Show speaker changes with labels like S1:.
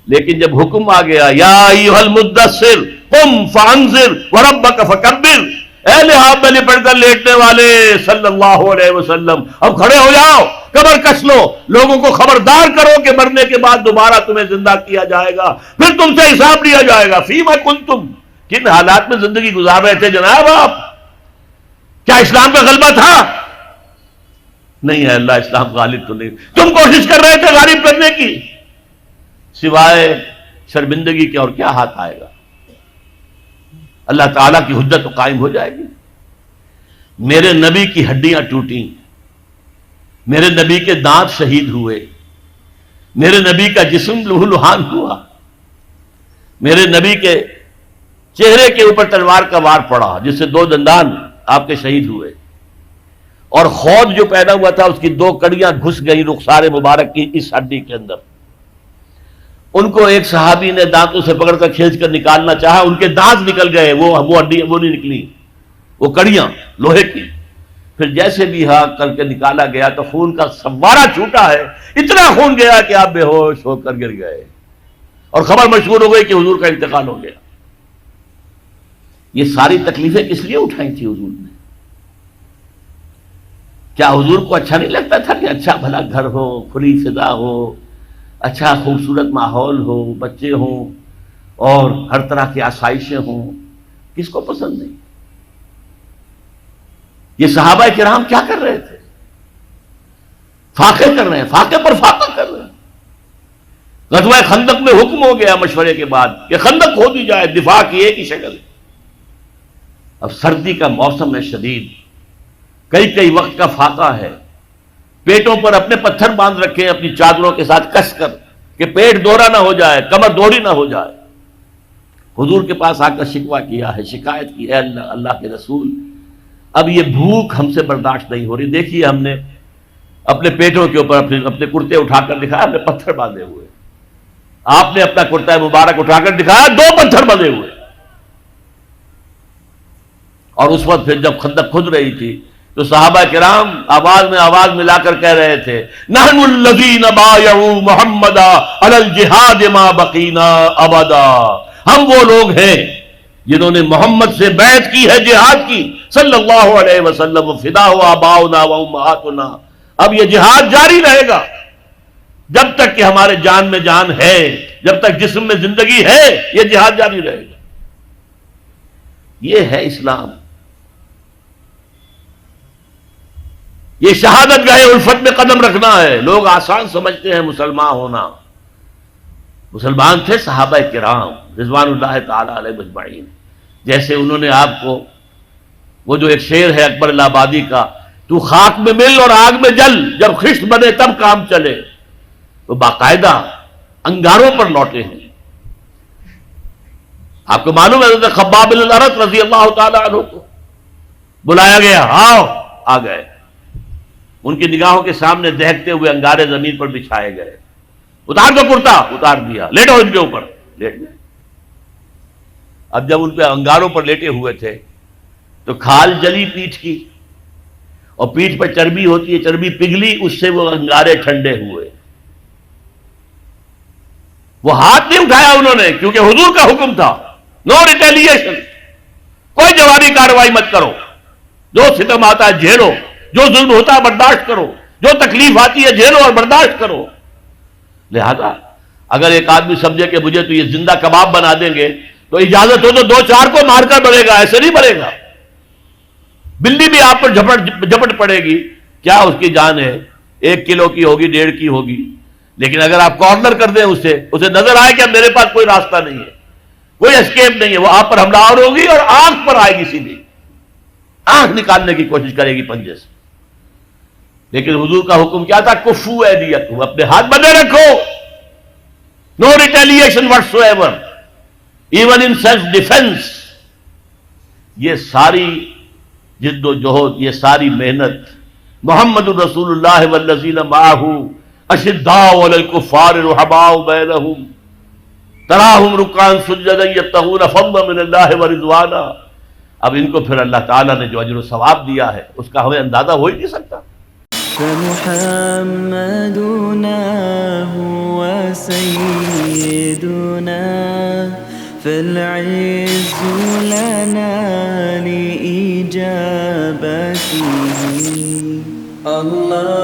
S1: لیکن جب حکم آ گیا یا ایھا المدثر قم فانذر وربک فکبر، اے لحاف میں لپٹ کر لیٹنے والے صلی اللہ علیہ وسلم، اب کھڑے ہو جاؤ، کمر کس لو، لوگوں کو خبردار کرو کہ مرنے کے بعد دوبارہ تمہیں زندہ کیا جائے گا، پھر تم سے حساب لیا جائے گا۔ فیما کنتم، کن حالات میں زندگی گزار رہے تھے جناب آپ؟ کیا اسلام کا غلبہ تھا؟ نہیں ہے، اللہ اسلام غالب تو نہیں، تم کوشش کر رہے تھے غالب کرنے کی، سوائے شرمندگی کے اور کیا ہاتھ آئے گا؟ اللہ تعالیٰ کی حجت تو قائم ہو جائے گی۔ میرے نبی کی ہڈیاں ٹوٹیں، میرے نبی کے دانت شہید ہوئے، میرے نبی کا جسم لہو لہان ہوا، میرے نبی کے چہرے کے اوپر تلوار کا وار پڑا جس سے 2 دندان آپ کے شہید ہوئے، اور خود جو پیدا ہوا تھا اس کی 2 کڑیاں گھس گئی رخسار مبارک کی اس ہڈی کے اندر۔ ان کو ایک صحابی نے دانتوں سے پکڑ کر کھینچ کر نکالنا چاہا، ان کے دانت نکل گئے، وہ ہڈی وہ نہیں نکلی، وہ کڑیاں لوہے کی۔ پھر جیسے بھی ہاں کر کے نکالا گیا تو خون کا فوارہ چھوٹا ہے، اتنا خون گیا کہ آپ بے ہوش ہو کر گر گئے، اور خبر مشہور ہو گئی کہ حضور کا انتقال ہو گیا۔ یہ ساری تکلیفیں کس لیے اٹھائی تھی حضور نے؟ کیا حضور کو اچھا نہیں لگتا تھا کہ اچھا بھلا گھر ہو، کھلی فضا ہو، اچھا خوبصورت ماحول ہو، بچے ہوں اور ہر طرح کی آسائشیں ہوں؟ کس کو پسند نہیں؟ یہ صحابہ کرام کیا کر رہے تھے؟ فاقے کر رہے ہیں، فاقے پر فاقہ کر رہے ہیں۔ غزوہ خندق میں حکم ہو گیا مشورے کے بعد کہ خندق کھودی جائے، دفاع کی ایک ہی شکل۔ اب سردی کا موسم ہے شدید، کئی وقت کا فاقہ ہے، پیٹوں پر اپنے پتھر باندھ رکھے اپنی چادروں کے ساتھ کس کر کہ پیٹ دوہرا نہ ہو جائے، کمر دوہری نہ ہو جائے۔ حضور کے پاس آ کر شکوہ کیا ہے، شکایت کی ہے، اللہ کے رسول اب یہ بھوک ہم سے برداشت نہیں ہو رہی، دیکھیے ہم نے اپنے پیٹوں کے اوپر اپنے کرتے اٹھا کر دکھایا، ہم نے پتھر باندھے ہوئے، آپ نے اپنا کرتا مبارک اٹھا کر دکھایا، 2 پتھر بندھے ہوئے۔ اور اس وقت پھر جب خندق کھد رہی تھی تو صحابہ کرام آواز ملا کر کہہ رہے تھے نحن الذین بایعوا محمدا علی الجہاد ما بقینا ابدا، ہم وہ لوگ ہیں جنہوں نے محمد سے بیعت کی ہے جہاد کی صلی اللہ علیہ وسلم، فدا ہوا آباؤنا و امہاتنا، اب یہ جہاد جاری رہے گا جب تک کہ ہمارے جان میں جان ہے، جب تک جسم میں زندگی ہے یہ جہاد جاری رہے گا۔ یہ ہے اسلام، یہ شہادت گاہ الفت میں قدم رکھنا ہے۔ لوگ آسان سمجھتے ہیں مسلمان ہونا، مسلمان تھے صحابہ کرام رضوان اللہ تعالی علیہ اجمعین، جیسے انہوں نے آپ کو وہ جو ایک شعر ہے اکبر اللہ آبادی کا، تو خاک میں مل اور آگ میں جل، جب خشت بنے تب کام چلے، تو باقاعدہ انگاروں پر لوٹے ہیں۔ آپ کو معلوم ہے حضرت خباب بن الارت رضی اللہ تعالی عنہ کو بلایا گیا، آؤ، آ گئے، ان کی نگاہوں کے سامنے دہکتے ہوئے انگارے زمین پر بچھائے گئے، اتار دو کرتا، اتار دیا، لیٹو ان کے اوپر، لیٹ گئے۔ اب جب ان پہ انگاروں پر لیٹے ہوئے تھے تو کھال جلی پیٹھ کی، اور پیٹھ پر چربی ہوتی ہے، چربی پگھلی، اس سے وہ انگارے ٹھنڈے ہوئے۔ وہ ہاتھ نہیں اٹھایا انہوں نے، کیونکہ حضور کا حکم تھا نو ریٹیلیشن، کوئی جوابی کارروائی مت کرو، جو ستم آتا ہے جھیلو، جو ظلم ہوتا ہے برداشت کرو، جو تکلیف آتی ہے جھیلو اور برداشت کرو۔ لہذا اگر ایک آدمی سمجھے کہ مجھے تو یہ زندہ کباب بنا دیں گے تو اجازت ہو تو 2-4 کو مار کر بڑھے گا، ایسے نہیں بڑھے گا۔ بلی بھی آپ پر جھپٹ پڑے گی، کیا اس کی جان ہے، 1 کلو کی ہوگی، 1.5 کی ہوگی، لیکن اگر آپ کارنر کر دیں اسے نظر آئے کہ اب میرے پاس کوئی راستہ نہیں ہے، کوئی اسکیپ نہیں ہے، وہ آپ پر حملہ آور ہوگی اور آنکھ پر آئے گی، سیدھی آنکھ نکالنے کی کوشش کرے گی پنجے سے۔ لیکن حضور کا حکم کیا تھا؟ کفو ایدیکم، اپنے ہاتھ بندھے رکھو، no retaliation whatsoever, even in self defence. یہ ساری جد و جہد، یہ ساری محنت محمد الرسول اللہ والذین معہ اشداء علی الکفار رحماء بینہم تراہم رکعا سجدا یبتغون فضلا من اللہ ورضوانا۔ اب ان کو پھر اللہ تعالیٰ نے جو اجر و ثواب دیا ہے اس کا ہمیں اندازہ ہو ہی نہیں سکتا۔
S2: فمحمدنا هو سيدنا فالعز لنا لإجابته الله